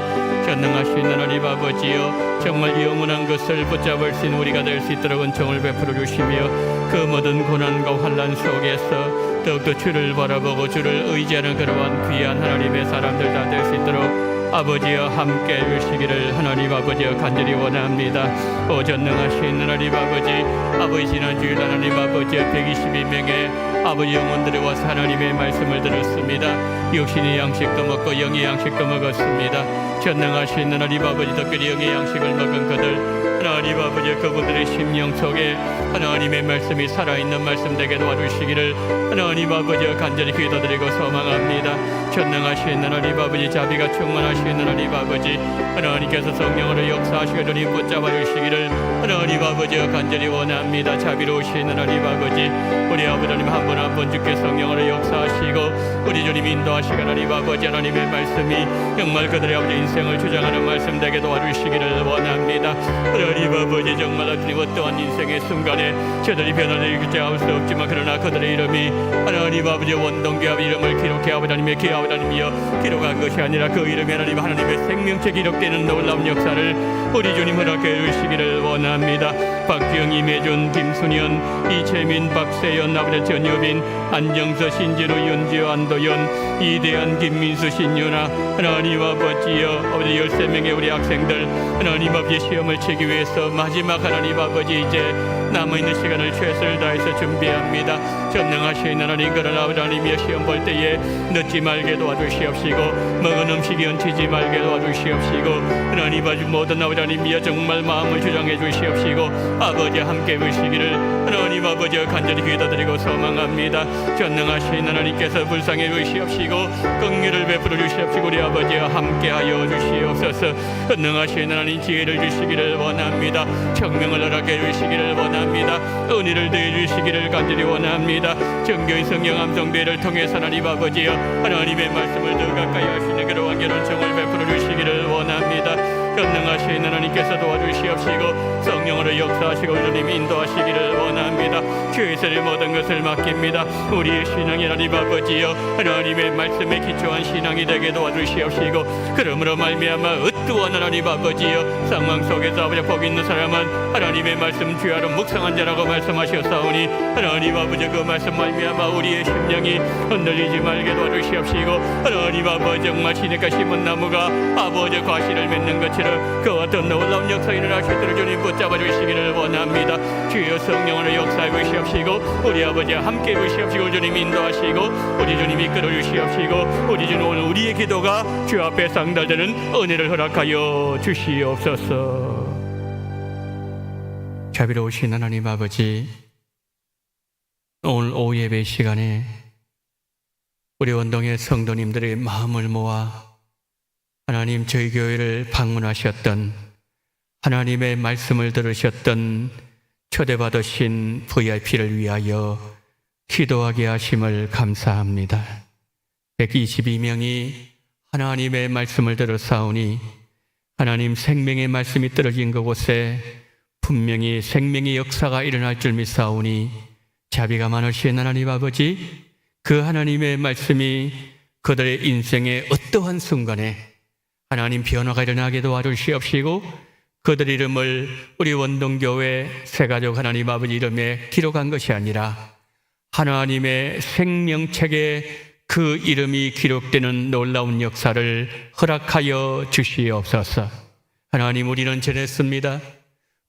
E: 전능하신 하나님 아버지여 정말 영원한 것을 붙잡을 수 있는 우리가 될 수 있도록 은총을 베풀어 주시며 그 모든 고난과 환난 속에서 더욱더 주를 바라보고 주를 의지하는 그러한 귀한 하나님의 사람들 다 될 수 있도록 아버지여 함께 해주시기를 하나님 아버지여 간절히 원합니다. 오 전능하신 하나님 아버지 지난주일 하나님 아버지여 122명의 아버지 영혼들이 와서 하나님의 말씀을 들었습니다. 육신의 양식도 먹고 영의 양식도 먹었습니다. 전능하신 하나님 아버지 특별히 영의 양식을 먹은 그들 하나님 아버지 그분들의 심령 속에 하나님의 말씀이 살아있는 말씀 되게 도와주시기를 하나님 아버지 간절히 기도드리고 소망합니다. 전능하신 하나님 아버지 자비가 충만하신 하나님 아버지 하나님께서 성령으로 역사하시고 주님 붙잡아 주시기를 하나님 아버지 간절히 원합니다. 자비로우신 하나님 아버지 우리 아버지 하나님 한 분 한 분 주께 성령으로 역사하시고 우리 주님 인도하시고 하나님 아버지 하나님의 말씀이 정말 그들의 아버지 인생을 주장하는 말씀 되게 도와주시기를 원합니다. 하나님 아버지 정말 주님 어떠한 인생의 순간에 저들이 변화를 규제할 수 없지만 그러나 그들의 이름이 하나님 아버지 원동교회 이름을 기록해 아버지 하나님의 기회 아버지 하나님이여 기록한 것이 아니라 그 이름이 하나님 하나님의 생명체 기록되는 놀라운 역사를 우리 주님 허락해 주시기를 원합니다. 박주영, 임혜준, 김순현, 이채민, 박세연, 아버지 전유빈, 안정서, 신진우, 윤지호, 안도연, 이대한, 김민수, 신윤아 하나님 아버지여 아버지 13명의 우리 학생들 하나님 아버지 시험을 치기 위해서 마지막 하나님 아버지 이제 남아있는 시간을 최선을 다해서 준비합니다. 전능하신 하나님 그러나 아버지 하나님이여 시험 볼 때에 늦지 말게 도와주시옵시고 먹은 음식이 얹히지 말게 도와주시옵시고 하나님 아버지 모든 아버지 하나님이여 정말 마음을 주장해 주시옵시고 아버지 함께 해주시기를 하나님 아버지 간절히 기도드리고 소망합니다. 전능하신 하나님께서 불쌍해 주시옵시고 긍휼을 베풀어 주시옵시고 우리 아버지와 함께하여 주시옵소서. 전능하신 하나님 지혜를 주시기를 원합니다. 청명을 허락해 주시기를 원합니다. 은혜를 더해 주시기를 간절히 원합니다. 정교인 성령 암송대회를 통해서 하나님 아버지여 하나님의 말씀을 더 가까이 할 수 있는 그러한 결혼청을 베풀어 주시기를 원합니다. 전능하신 하나님께서 도와주시옵시고 성령으로 역사하시고 주님 인도하시기를 원합니다. 주의설의 모든 것을 맡깁니다. 우리의 신앙이 하나님 아버지여 하나님의 말씀에 기초한 신앙이 되게 도와주시옵시고 그러므로 말미암아 어떠한 하나님 아버지여 상황 속에서 아버지 복 있는 사람은 하나님의 말씀 주야로 묵상한 자라고 말씀하셨사오니 하나님 아버지 그 말씀 말미암아 우리의 심령이 흔들리지 말게 도와주시옵시고 하나님 아버지 정말 시냇가 심은 나무가 아버지 과실을 맺는 것처럼 그와 같은 놀라운 역사 일어나시도록 주님 붙잡아 주시기를 원합니다. 주여 성령으로 역사해 주시옵시고 우리 아버지와 함께 해주시옵시고 주님 인도하시고 우리 주님 이끌어 주시옵시고 우리 주님 오늘 우리의 기도가 주 앞에 상달되는 은혜를 허락하여 주시옵소서. 자비로우신 하나님 아버지 오늘 오후 예배 시간에 우리 원동의 성도님들의 마음을 모아 하나님 저희 교회를 방문하셨던 하나님의 말씀을 들으셨던 초대받으신 VIP를 위하여 기도하게 하심을 감사합니다. 122명이 하나님의 말씀을 들었사오니 하나님 생명의 말씀이 떨어진 그곳에 분명히 생명의 역사가 일어날 줄 믿사오니 자비가 많으신 하나님 아버지, 그 하나님의 말씀이 그들의 인생의 어떠한 순간에 하나님 변화가 일어나게 도와주시옵시고, 그들 이름을 우리 원동교회 새가족 하나님 아버지 이름에 기록한 것이 아니라 하나님의 생명책에 그 이름이 기록되는 놀라운 역사를 허락하여 주시옵소서. 하나님, 우리는 전했습니다.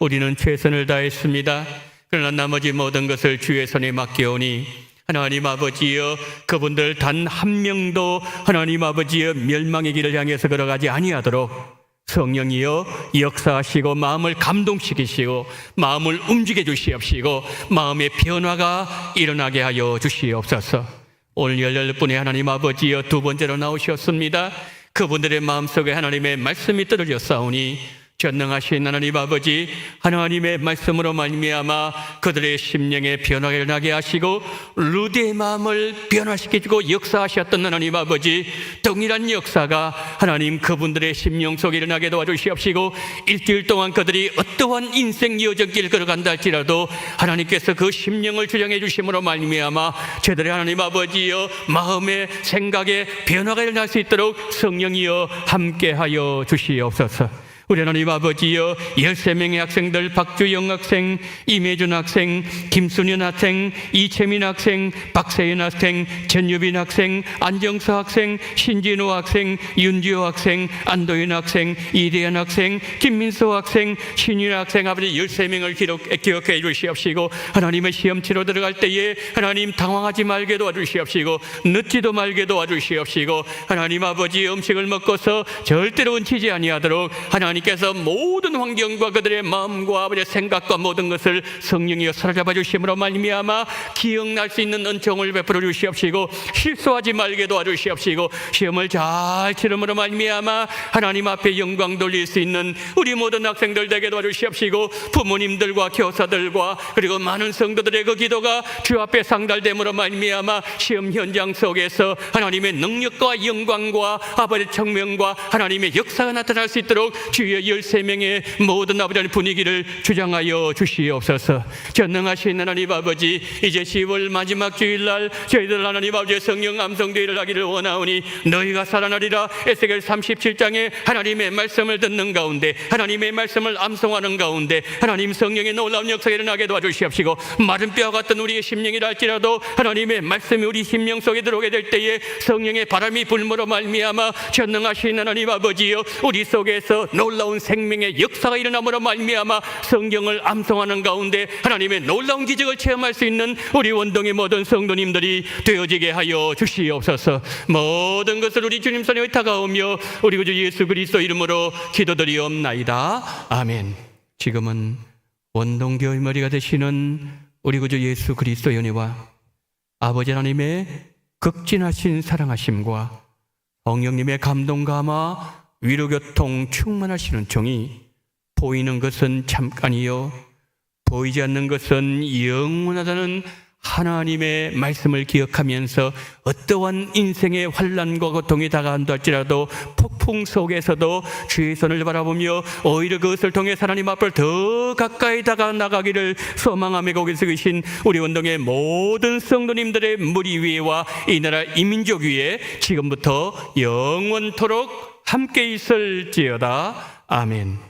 E: 우리는 최선을 다했습니다. 그러나 나머지 모든 것을 주의 손에 맡겨오니 하나님 아버지여, 그분들 단 한 명도 하나님 아버지여 멸망의 길을 향해서 걸어가지 아니하도록 성령이여 역사하시고 마음을 감동시키시고 마음을 움직여 주시옵시고 마음의 변화가 일어나게 하여 주시옵소서. 오늘 18분의 하나님 아버지여 두 번째로 나오셨습니다. 그분들의 마음속에 하나님의 말씀이 떨어져 싸우니 전능하신 하나님 아버지, 하나님의 말씀으로 말미암아 그들의 심령에 변화가 일어나게 하시고 루디의 마음을 변화시키고 역사하셨던 하나님 아버지, 동일한 역사가 하나님 그분들의 심령 속에 일어나게 도와주시옵시고, 일주일 동안 그들이 어떠한 인생 여정길을 걸어간다 할지라도 하나님께서 그 심령을 주장해 주심으로 말미암아 저들의 하나님 아버지여 마음의 생각에 변화가 일어날 수 있도록 성령이여 함께하여 주시옵소서. 우리 하나님 아버지여, 13명의 학생들, 박주영 학생, 임혜준 학생, 김순현 학생, 이채민 학생, 박세현 학생, 전유빈 학생, 안정서 학생, 신진호 학생, 윤지호 학생, 안도현 학생, 이대현 학생, 김민서 학생, 신윤 학생, 아버지 13명을 기억해 주시옵시고, 하나님의 시험 치러 들어갈 때에 하나님 당황하지 말게 도와주시옵시고 늦지도 말게 도와주시옵시고, 하나님 아버지 음식을 먹고서 절대로 얹히지 아니하도록 하나님께서 모든 환경과 그들의 마음과 아버지의 생각과 모든 것을 성령이여 사로잡아 주심으로 말미암아 기억날 수 있는 은총을 베풀어 주시옵시고 실수하지 말게 도와주시옵시고 시험을 잘 치름으로 말미암아 하나님 앞에 영광 돌릴 수 있는 우리 모든 학생들 되게 도와주시옵시고, 부모님들과 교사들과 그리고 많은 성도들의 그 기도가 주 앞에 상달됨으로 말미암아 시험 현장 속에서 하나님의 능력과 영광과 아버지의 청명과 하나님의 역사가 나타날 수 있도록 주의 13명의 모든 아버지의 분위기를 주장하여 주시옵소서. 전능하신 하나님 아버지, 이제 10월 마지막 주일날 저희들 하나님 아버지의 성령 암송대회를 하기를 원하오니 너희가 살아나리라 에스겔 37장에 하나님의 말씀을 듣는 가운데, 하나님의 말씀을 암송하는 가운데 하나님 성령의 놀라운 역사가 일어나게 도와주시옵시고, 마른 뼈와 같은 우리의 심령이라 할지라도 하나님의 말씀이 우리 심령 속에 들어오게 될 때에 성령의 바람이 불므로 말미암아 전능하신 하나님 아버지여 우리 속에서 놀라운 생명의 역사가 일어남으로 말미암아 성경을 암송하는 가운데 하나님의 놀라운 기적을 체험할 수 있는 우리 원동의 모든 성도님들이 되어지게 하여 주시옵소서. 모든 것을 우리 주님 손에 의탁하오며 우리 구주 예수 그리스도 이름으로 기도드리옵나이다. 아멘. 지금은 원동교의 머리가 되시는 우리 구주 예수 그리스도의 은혜와 아버지 하나님의 극진하신 사랑하심과 성령님의 감동 감화 위로교통 충만하시는 종이 보이는 것은 잠깐이요 보이지 않는 것은 영원하다는 하나님의 말씀을 기억하면서 어떠한 인생의 환난과 고통이 다가온다 할지라도 폭풍 속에서도 주의 손을 바라보며 오히려 그것을 통해 하나님 앞을 더 가까이 다가나가기를 소망하며 거기서 계신 우리 원동의 모든 성도님들의 무리 위에와 이 나라 이민족 위에 지금부터 영원토록 함께 있을지어다. 아멘.